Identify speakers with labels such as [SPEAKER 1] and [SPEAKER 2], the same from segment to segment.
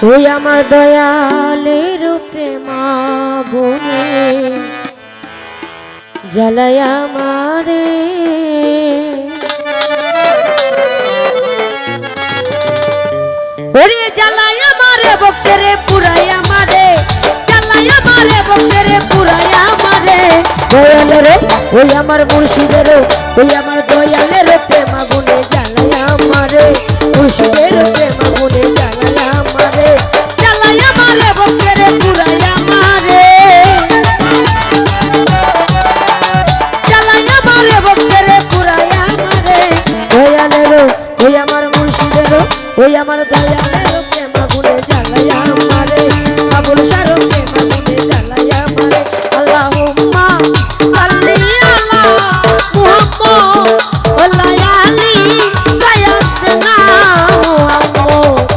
[SPEAKER 1] ওই আমার দয়ালের প্রেমা গুনে জ্বালায় আমারে ওরে জ্বালায় আমারে ভক্তেরে পুরাই আমারে জ্বালায় আমারে ভক্তেরে পুরাই আমারে দয়ালের ওই আমার মুর্শিদের ওই আমার দয়ালের প্রেমা গুনে জ্বালায় আমারে মুর্শিদের প্রেমা গুনে জ্বালায় আমারে জ্বালায় আমারে ভক্তেরে পুরাই আমারে জ্বালায় আমারে ভক্তেরে পুরাই আমারে দয়ালের ওই আমার মুর্শিদের ওই আমার দয়ালের প্রেমা গুনে জ্বালায় আমারে কাবুল সার প্রেমা গুনে জ্বালায় আমারে আল্লাহুম্মা সাল্লি আলা মুহাম্মদ ওয়া আলি সাইয়্যিদিনা মুহাম্মদ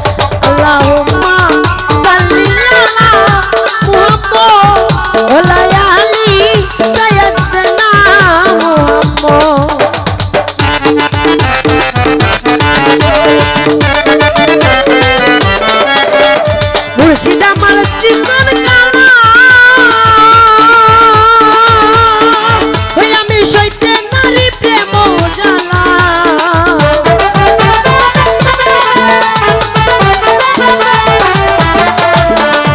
[SPEAKER 1] আল্লাহুম্মা সাল্লি আলা মুহাম্মদ ওয়া আলি সাইয়্যিদিনা মুহাম্মদ মুর্শিদ আমার জীবন কালা ওই আমি সইতে নারী প্রেম জ্বালা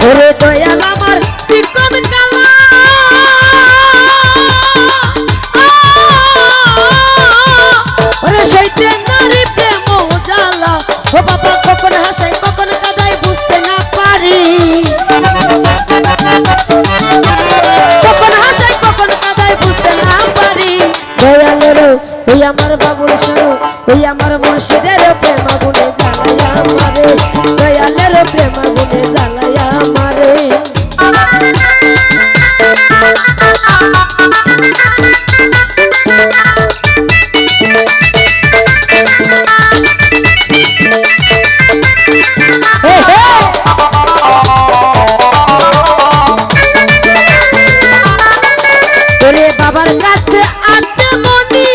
[SPEAKER 1] ওরে দয়াল আমার জীবন কালা ওরে সইতে নারী প্রেম জ্বালা ও বাবা কখন হাসাই কখন কাদাই বুঝতে না পারি কখন হাসাই কখন কাদাই বুঝতে না পারি দয়ালের ওই আমার বাবুর সরু ওই আমার মুর্শিদের প্রেম গুনে জ্বালায় আমারে দয়ালের প্রেম গুনে জ্বালায় আমারে ওরে বাবার কাছে আছে মনি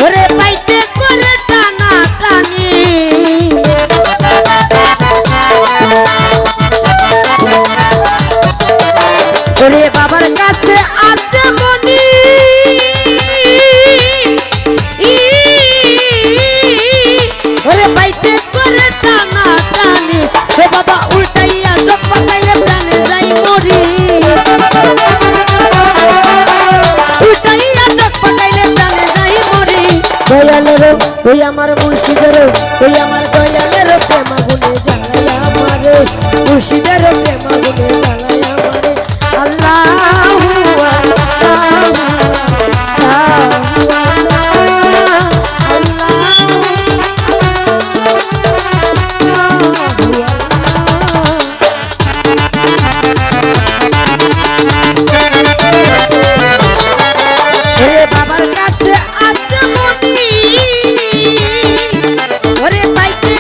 [SPEAKER 1] ওরে পাইতে করে টানা টানি ওরে বাবার কাছে আছে মনি ওরে পাইতে করে টানা টানি ও বাবা উল্টাইয়া চোখ পাকাইলে প্রাণে যাই মরি উল্টাইয়া চোখ পাকাইলে প্রাণে যাই মরি দয়ালের ওই আমার মুর্শিদের ওই আমার দয়ালের প্রেমা গুনে জ্বালায় আমারে মুর্শিদের প্রেমা গুনে জ্বালায় আমারে আল্লাহু বাবার কাছে আছে মনি ওরে পাইতে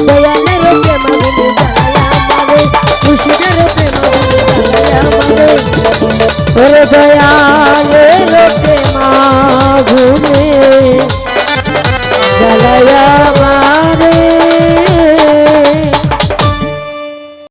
[SPEAKER 1] দয়াল